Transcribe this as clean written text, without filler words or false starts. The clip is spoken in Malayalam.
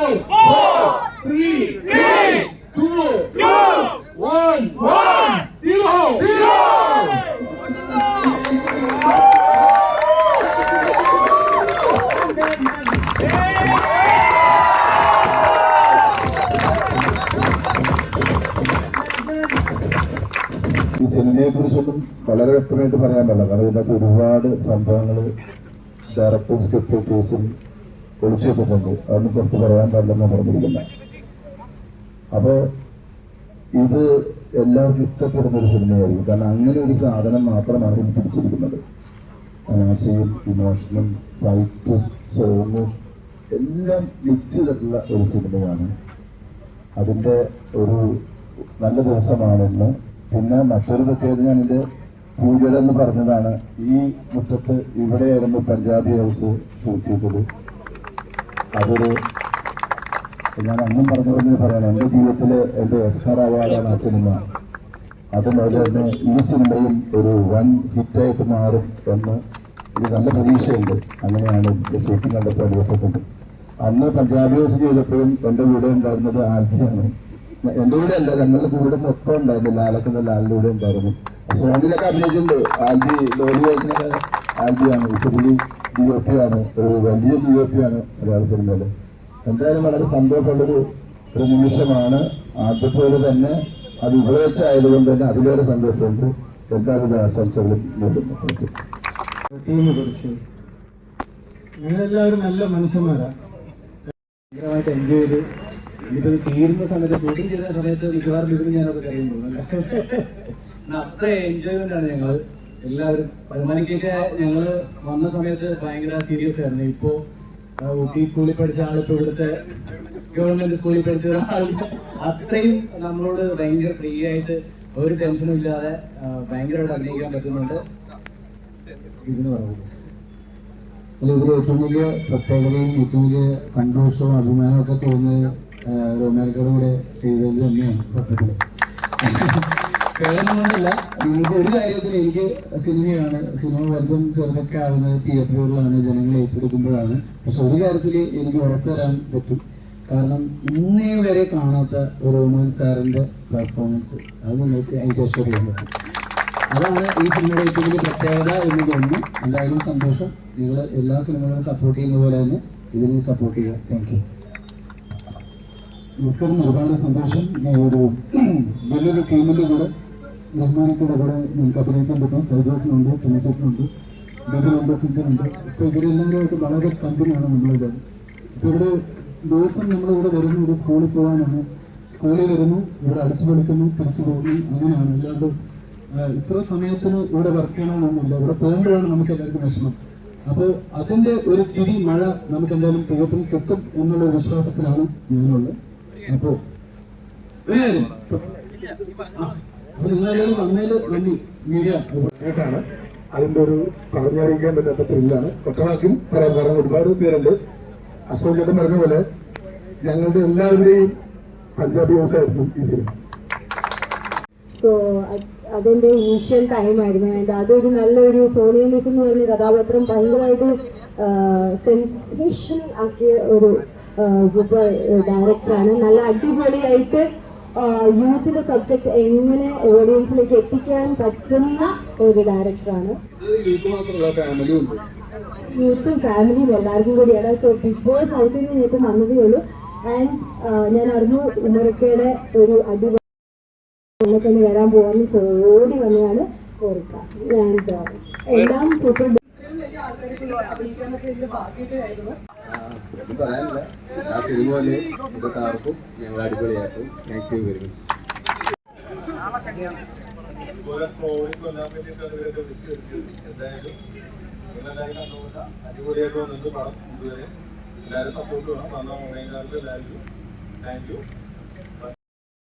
ഈ സിനിമയെ കുറിച്ചൊന്നും വളരെ വ്യക്തമായിട്ട് പറയാൻ പാടില്ല. കാരണം ഇതിനകത്ത് ഒരുപാട് സംഭവങ്ങൾ ഡയറക്ടറും സ്ക്രിപ്റ്റ് റൈറ്റേഴ്സും ഒളിച്ചു വെച്ചിട്ടുണ്ട്. അതൊന്നും പുറത്ത് പറയാൻ പാടില്ലെന്ന് പറഞ്ഞിരിക്കുന്ന. അപ്പോൾ ഇത് എല്ലാവർക്കും ഇഷ്ടപ്പെടുന്ന ഒരു സിനിമയായിരിക്കും. കാരണം അങ്ങനെ ഒരു സാധനം മാത്രമാണ് ഇത് പിടിച്ചിരിക്കുന്നത്. ആശയും ഇമോഷനും ഫൈറ്റും സോങ്ങും എല്ലാം മിക്സ് ചെയ്തിട്ടുള്ള ഒരു സിനിമയാണ്. അതിൻ്റെ ഒരു നല്ല ദിവസമാണെന്ന്. പിന്നെ മറ്റൊരു പ്രത്യേകത, ഞാൻ എൻ്റെ പൂജലെന്ന് പറഞ്ഞതാണ്. ഈ മുറ്റത്ത് ഇവിടെയായിരുന്നു പഞ്ചാബി ഹൗസ് ഷൂട്ട് ചെയ്തത്. അതൊരു ഞാൻ അന്നും പറഞ്ഞുകൊണ്ട് പറയണം, എൻ്റെ ജീവിതത്തിലെ എൻ്റെ ഓസ്കാർ അവാർഡാണ് ആ സിനിമ. അതുപോലെ തന്നെ ഈ സിനിമയും ഒരു വൻ ഹിറ്റായിട്ട് മാറും എന്ന് എനിക്ക് നല്ല പ്രതീക്ഷയുണ്ട്. അങ്ങനെയാണ് ഷൂട്ടിംഗ് കണ്ടപ്പോൾ അനുഭവപ്പെട്ടത്. അന്ന് പഞ്ചാബി ഹൗസ് ചെയ്തപ്പോഴും എൻ്റെ കൂടെ ഉണ്ടായിരുന്നത് ആൽബിയാണ്. എൻ്റെ കൂടെ അല്ല, ഞങ്ങളുടെ കൂടെ മൊത്തം ഉണ്ടായിരുന്നു. ലാലക്കുന്ന ലാലിൻ്റെ കൂടെ ഉണ്ടായിരുന്നു. സോങ്ങിലൊക്കെ അഭിനയിച്ചിട്ടുണ്ട്. ആൽബി ലോലിയൊക്കെ ആൽബിയാണ്. ഇപ്പോൾ DOP ആണ്, ഒരു വലിയ DOP ആണ് മലയാള സിനിമയിൽ. എന്തായാലും വളരെ സന്തോഷമുള്ളൊരു നിമിഷമാണ്. അതുപോലെ തന്നെ അത് ഇവിടെ വെച്ചായതുകൊണ്ട് തന്നെ അതിലേറെ സന്തോഷമുണ്ട്. എല്ലാവിധ ആശംസകളും നേടുന്നു. ടീമിനെ കുറിച്ച് ഞങ്ങളെല്ലാവരും നല്ല മനുഷ്യന്മാരാണ്. ഭയങ്കരമായിട്ട് എൻജോയ് ചെയ്ത് ഇനിയിപ്പോൾ തീരുന്ന സമയത്ത് ഷൂട്ടിംഗ് ചെയ്ത സമയത്ത് മിക്കവാറും ഇതിന് ഞാനൊക്കെ കഴിയുന്നു. അത്ര എൻജോയ്മെന്റ് ആണ് ഞങ്ങൾ എല്ലാവരും. 10 മണിക്കൊക്കെ ഞങ്ങൾ വന്ന സമയത്ത് ഭയങ്കര സീരിയസ് ആയിരുന്നു. ഇപ്പോൾ ഊട്ടി സ്കൂളിൽ പഠിച്ച ആളിപ്പോൾ ഇവിടുത്തെ ഗവൺമെന്റ് സ്കൂളിൽ പഠിച്ച ഒരാൾ അത്രയും നമ്മളോട് ഭയങ്കര ഫ്രീ ആയിട്ട് ഒരു ടെൻഷനും ഇല്ലാതെ ഭയങ്കരമായിട്ട് അഭിനയിക്കാൻ പറ്റുന്നുണ്ട്. ഇതിന് പറയുന്നത് ഇതിൽ ഏറ്റവും വലിയ പ്രത്യേകതയും ഏറ്റവും വലിയ സന്തോഷവും അഭിമാനവും ഒക്കെ തോന്നുന്നത് റോമാലിക്കയുടെ കൂടെ ചെയ്തത് തന്നെയാണ് സത്യത്തിൽ. കേരളമൊന്നുമല്ല, നിങ്ങൾക്ക് ഒരു കാര്യത്തിൽ എനിക്ക് സിനിമയാണ്. സിനിമ വലുതും ചെറുതൊക്കെ ആവുന്നത് തിയേറ്ററുകളിലാണ്, ജനങ്ങൾ ഏറ്റെടുക്കുമ്പോഴാണ്. പക്ഷെ ഒരു കാര്യത്തിൽ എനിക്ക് ഉറപ്പ് തരാൻ പറ്റും. കാരണം ഇന്നേ വരെ കാണാത്ത ഒരു റോമാൻ സാറിൻ്റെ പെർഫോമൻസ് അത് നിങ്ങൾക്ക് എനിക്ക് അഷ്വർ ചെയ്യാൻ പറ്റും. അതാണ് ഈ സിനിമയുടെ ഏറ്റവും വലിയ പ്രത്യേകത എന്ന് തോന്നുന്നു. എന്തായാലും സന്തോഷം. നിങ്ങൾ എല്ലാ സിനിമകളും സപ്പോർട്ട് ചെയ്യുന്ന പോലെ തന്നെ ഇതിനെ സപ്പോർട്ട് ചെയ്യുക. Thank you. നമസ്കാരം. ഒരുപാട് സന്തോഷം. ഒരു വലിയൊരു ടീമിൻ്റെ കൂടെ റഹ്മാനിക്കയുടെ കൂടെ നമുക്ക് അഭിനയിക്കാൻ പറ്റും. സൈജേട്ടനുണ്ട്, ടീച്ചേട്ടനുണ്ട്, ബദലുണ്ട്, സിദ്ധനുണ്ട്. ഇപ്പോൾ ഇവരെല്ലാവരുമായിട്ട് വളരെ കമ്പനിയാണ് നമ്മളിത്. ഇപ്പോൾ ഇവിടെ ദിവസം നമ്മളിവിടെ വരുന്നു, ഒരു സ്കൂളിൽ പോകാനാണ്. സ്കൂളിൽ വരുന്നു, ഇവിടെ അടിച്ചു പൊളിക്കുന്നു, തിരിച്ചു പോകുന്നു, അങ്ങനെയാണ്. അല്ലാണ്ട് ഇത്ര സമയത്തിന് ഇവിടെ വർക്ക് ചെയ്യണമെന്നൊന്നുമില്ല. ഇവിടെ പോകുമ്പോഴാണ് നമുക്ക് എല്ലാവർക്കും വിഷമം. അപ്പോൾ അതിൻ്റെ ഒരു ചിരി മഴ നമുക്ക് എന്തായാലും തിയേറ്ററിൽ കിട്ടും എന്നുള്ള വിശ്വാസത്തിലാണ് ഞാനുള്ളത്. അപ്പോൾ നിങ്ങളെല്ലാവരും വന്നതിൽ നന്ദി. മീഡിയ ാണ് അതിൻ്റെ ഒരു പറഞ്ഞറിയിക്കാൻ പറ്റാത്ത ത്രില്ലാണ്. ഒറ്റവാക്കും പറയാൻ കാരണം ഒരുപാട് പേരുണ്ട്. അശോക് ചേട്ടൻ പറഞ്ഞ പോലെ ഞങ്ങളുടെ എല്ലാവരുടെയും പഞ്ചാബി ഹൗസ് ആയിരുന്നു ഈ സിനിമ. സോ അതിൻ്റെ ഇനീഷ്യൽ ടൈമായിരുന്നു. അതൊരു നല്ലൊരു സോണിയ മിസ് എന്ന് പറഞ്ഞ കഥാപാത്രം ഭയങ്കരമായിട്ട് സെൻസേഷൻ ആക്കിയ ഒരു സൂപ്പർ ഡയറക്ടറാണ്. നല്ല അടിപൊളിയായിട്ട് യൂത്തിന്റെ സബ്ജക്റ്റ് എങ്ങനെ ഓഡിയൻസിലേക്ക് എത്തിക്കാൻ പറ്റുന്ന ഒരു ഡയറക്ടറാണ്. യൂത്തും ഫാമിലിയും എല്ലാവർക്കും കൂടിയാണ്. സോ ബിഗ് ബോസ് ഹൗസിൽ നിന്ന് ഇപ്പം വന്നതേ ഉള്ളൂ. ആൻഡ് ഞാൻ അറിഞ്ഞു ഉമ്മറക്കയുടെ ഒരു അടിപൊളി തന്നെ വരാൻ പോകാമെന്ന്. സോ ഓടി വന്നതാണ് ഓർക്ക. ആൻഡ് എല്ലാം സൂപ്പർ. പറയാനില്ല. ആ സിനിമയില് ഇതൊക്കെ ആർക്കും ഞങ്ങൾ അടിപൊളിയാക്കും. Thank you very much. അടിപൊളിയായിട്ട് വന്നിട്ട് പടം ഇതുവരെ എല്ലാവരും സപ്പോർട്ട് വേണം. വന്ന ഓൺലൈൻ എല്ലാവർക്കും താങ്ക് യു.